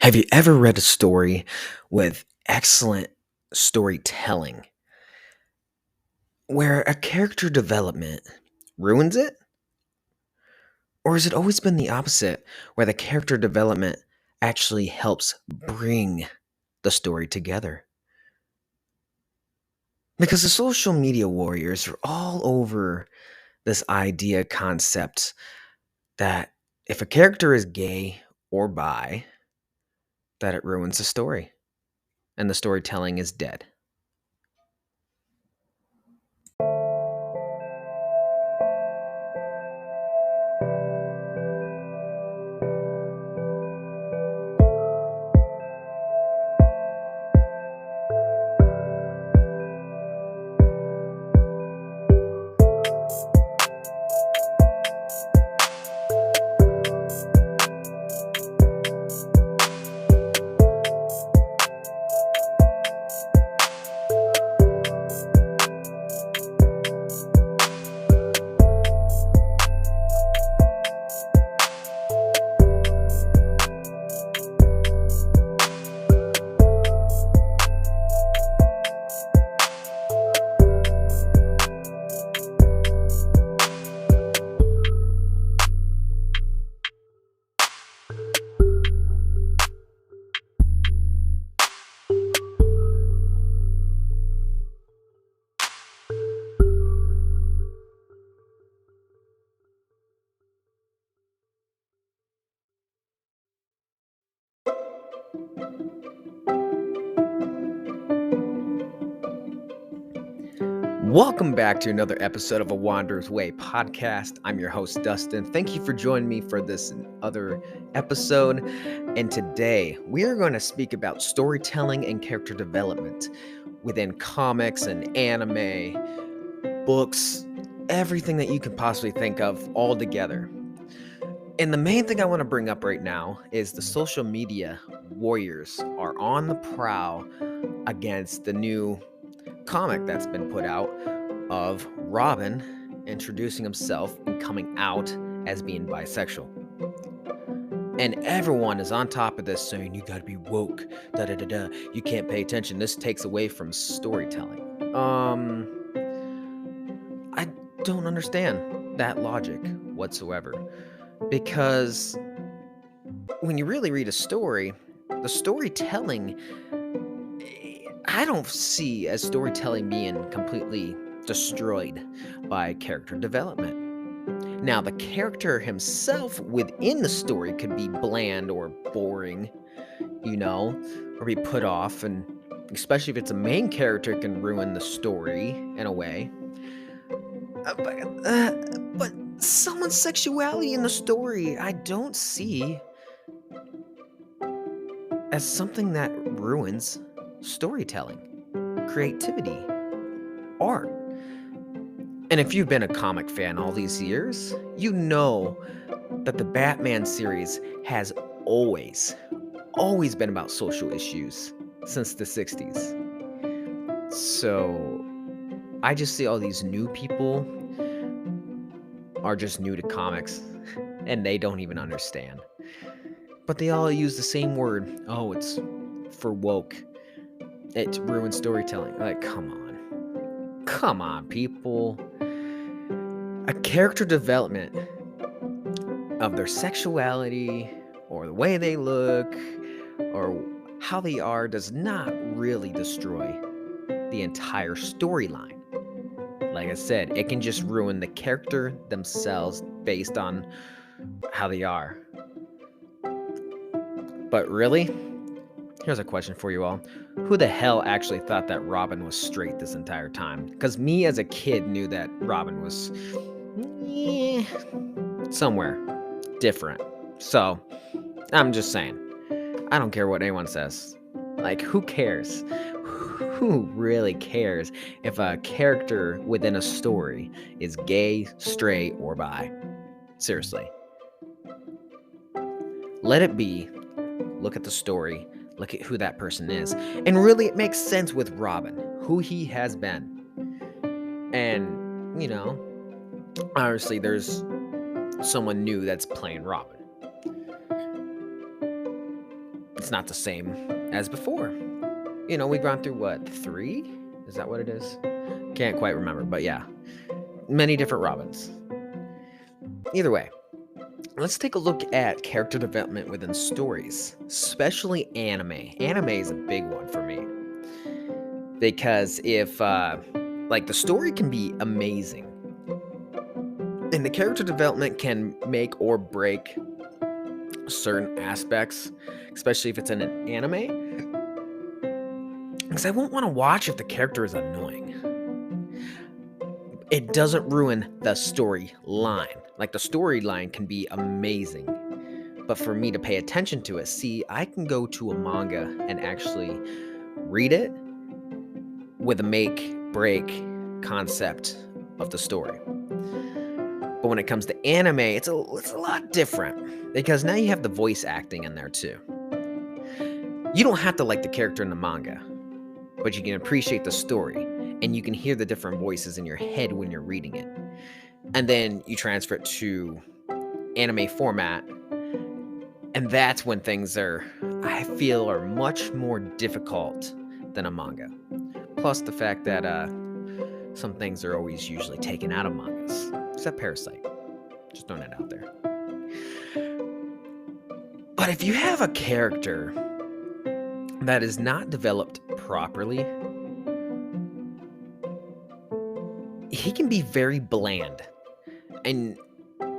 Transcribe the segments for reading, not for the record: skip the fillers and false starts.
Have you ever read a story with excellent storytelling where a character development ruins it? Or has it always been the opposite, where the character development actually helps bring the story together? Because the social media warriors are all over this idea concept that if a character is gay or bi, that it ruins the story and the storytelling is dead. Welcome back to another episode of A Wanderer's Way podcast. I'm your host, Dustin. Thank you for joining me for this other episode. And today we are going to speak about storytelling and character development within comics and anime, books, everything that you can possibly think of all together. And the main thing I want to bring up right now is the social media warriors are on the prowl against the new comic that's been put out of Robin introducing himself and coming out as being bisexual. And everyone is on top of this saying, you gotta be woke, you can't pay attention. This takes away from storytelling. I don't understand that logic whatsoever. Because when you really read a story, the storytelling, I don't see as storytelling being completely destroyed by character development. Now, the character himself within the story could be bland or boring, or be put off, and especially if it's a main character, it can ruin the story in a way. But someone's sexuality in the story, I don't see as something that ruins storytelling, creativity, art. And if you've been a comic fan all these years, you know that the Batman series has always been about social issues since the 60s. So I just see all these new people are just new to comics and they don't even understand. But they all use the same word. Oh, it's for woke. It ruins storytelling. Like, come on. Come on, people. A character development of their sexuality or the way they look or how they are does not really destroy the entire storyline. Like I said, it can just ruin the character themselves based on how they are. But really, here's a question for you all. Who the hell actually thought that Robin was straight this entire time? Because me as a kid knew that Robin was somewhere different. So, I'm just saying. I don't care what anyone says. Like, who cares? Who really cares if a character within a story is gay, straight, or bi? Seriously. Let it be. Look at the story. Look at who that person is. And really, it makes sense with Robin, who he has been. And, obviously, there's someone new that's playing Robin. it's not the same as before. We've gone through what, 3? Is that what it is? Can't quite remember, but yeah, many different Robins. Either way, let's take a look at character development within stories, especially anime. Anime is a big one for me because if the story can be amazing and the character development can make or break certain aspects, especially if it's in an anime, because I won't want to watch if the character is annoying. It doesn't ruin the storyline. Like, the storyline can be amazing, but for me to pay attention to it, see, I can go to a manga and actually read it with a make-break concept of the story. But when it comes to anime, it's a lot different because now you have the voice acting in there too. You don't have to like the character in the manga, but you can appreciate the story and you can hear the different voices in your head when you're reading it. And then you transfer it to anime format, and that's when things I feel, are much more difficult than a manga. Plus the fact that some things are always usually taken out of mangas, except Parasite. Just throwing it out there. But if you have a character that is not developed properly, he can be very bland. And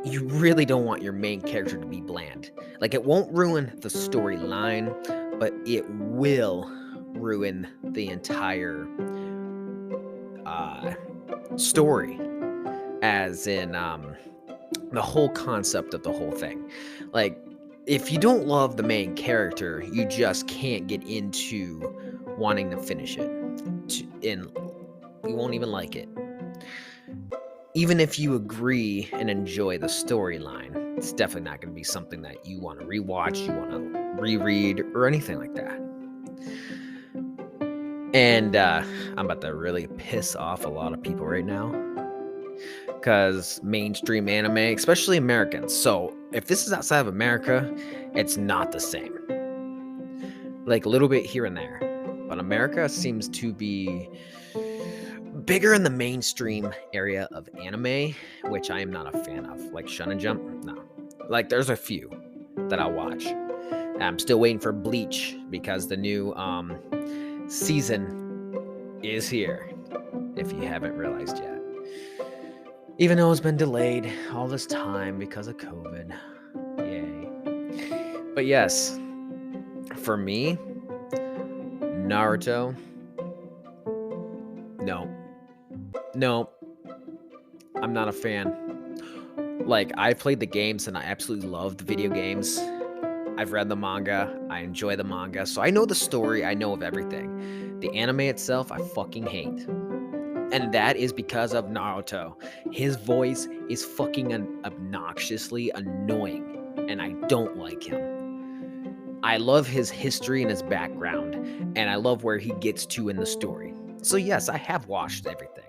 you really don't want your main character to be bland. Like, it won't ruin the storyline, but it will ruin the entire story, as in the whole concept of the whole thing. Like, if you don't love the main character, you just can't get into wanting to finish it, and you won't even like it. Even if you agree and enjoy the storyline, it's definitely not going to be something that you want to rewatch, you want to reread, or anything like that. And I'm about to really piss off a lot of people right now, because mainstream anime, especially Americans, so if this is outside of America, it's not the same. Like, a little bit here and there, but America seems to be bigger in the mainstream area of anime, which I am not a fan of. Like Shonen Jump, no. Like, there's a few that I'll watch. I'm still waiting for Bleach because the new season is here, if you haven't realized yet. Even though it's been delayed all this time because of COVID. Yay. But yes, for me, Naruto, no, I'm not a fan. Like, I played the games and I absolutely love the video games. I've read the manga, I enjoy the manga, so I know the story, I know of everything. The anime itself, I fucking hate. And that is because of Naruto. His voice is fucking obnoxiously annoying, and I don't like him. I love his history and his background, and I love where he gets to in the story. So yes, I have watched everything.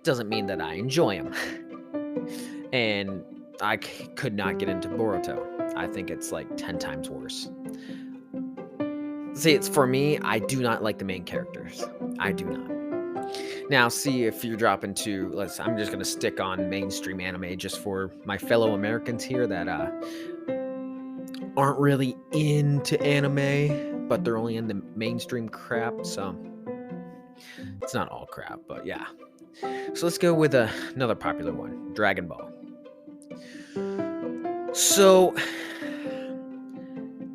Doesn't mean that I enjoy him. And I could not get into Boruto. I think it's like 10 times worse. See, it's for me, I do not like the main characters. I do not. Now, see, if you're dropping to, I'm just going to stick on mainstream anime just for my fellow Americans here that aren't really into anime, but they're only into mainstream crap, so it's not all crap, but yeah. So let's go with another popular one, Dragon Ball. So,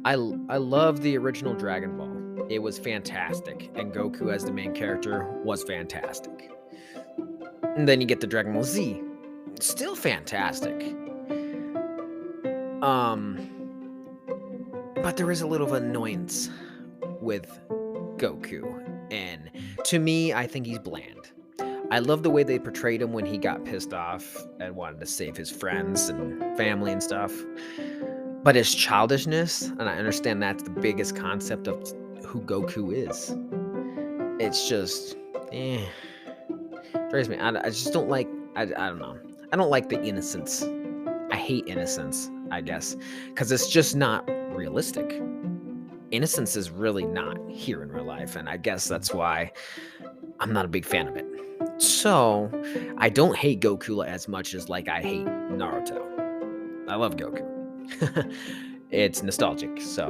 I love the original Dragon Ball. It was fantastic, and Goku as the main character was fantastic. And then you get the Dragon Ball Z, still fantastic. But there is a little annoyance with Goku, and to me, I think he's bland. I love the way they portrayed him when he got pissed off and wanted to save his friends and family and stuff. But his childishness, and I understand that's the biggest concept of who Goku is. It's just, drives me. I just don't like, I don't know. I don't like the innocence. I hate innocence, I guess, because it's just not realistic. innocence is really not here in real life, and I guess that's why I'm not a big fan of it. So, I don't hate Goku as much as like I hate Naruto. I love Goku. It's nostalgic, so.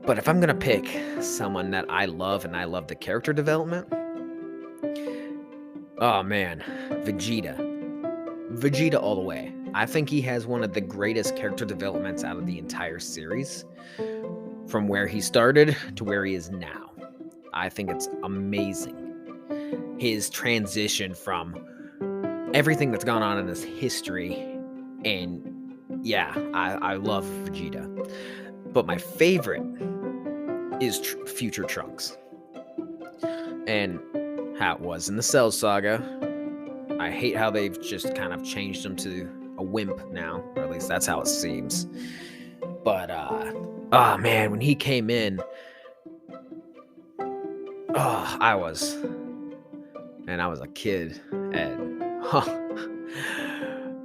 But if I'm gonna pick someone that I love and I love the character development, oh man, Vegeta. Vegeta all the way. I think he has one of the greatest character developments out of the entire series, from where he started to where he is now. I think it's amazing. His transition from everything that's gone on in his history, and yeah, I love Vegeta. But my favorite is Future Trunks. And how it was in the Cell Saga. I hate how they've just kind of changed him to a wimp now, or at least that's how it seems. But oh man, when he came in, I was a kid, and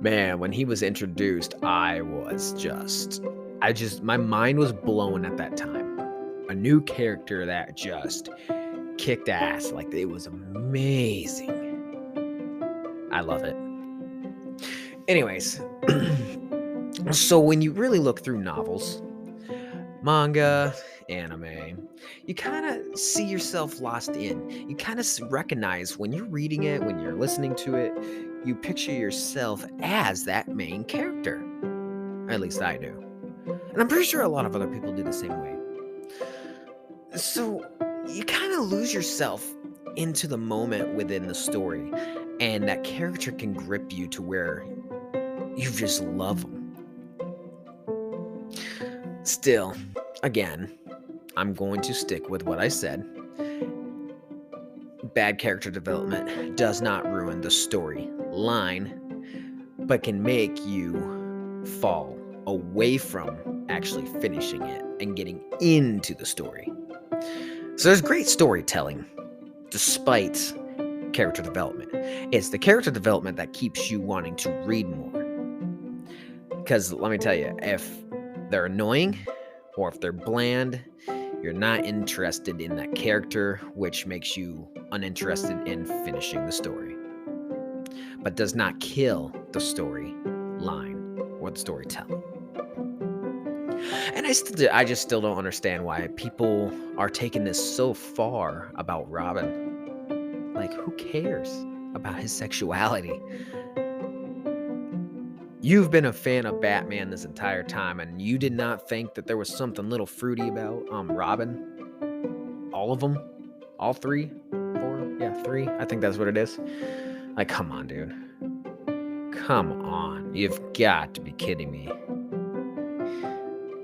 man, when he was introduced, my mind was blown at that time. A new character that just kicked ass, like it was amazing. I love it. Anyways, so when you really look through novels, manga, anime, you kind of see yourself lost in. You kind of recognize when you're reading it, when you're listening to it, you picture yourself as that main character. At least I do. And I'm pretty sure a lot of other people do the same way. So you kind of lose yourself into the moment within the story, and that character can grip you to where you just love them. Still, again, I'm going to stick with what I said. Bad character development does not ruin the storyline, but can make you fall away from actually finishing it and getting into the story. So there's great storytelling despite character development. It's the character development that keeps you wanting to read more. Because let me tell you, if they're annoying or if they're bland, you're not interested in that character, which makes you uninterested in finishing the story. But does not kill the storyline or the storytelling. And I just still don't understand why people are taking this so far about Robin. Like, who cares about his sexuality? You've been a fan of Batman this entire time, and you did not think that there was something little fruity about Robin? All of them? All three? Four? Yeah, three? I think that's what it is. Like, come on, dude. Come on. You've got to be kidding me.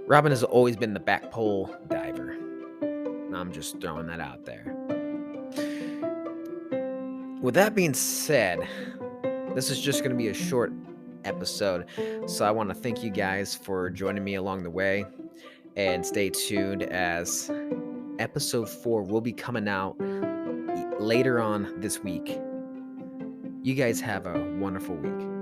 Robin has always been the back pole diver. I'm just throwing that out there. With that being said, this is just going to be a short episode. So I want to thank you guys for joining me along the way. And stay tuned, as episode 4 will be coming out later on this week. You guys have a wonderful week.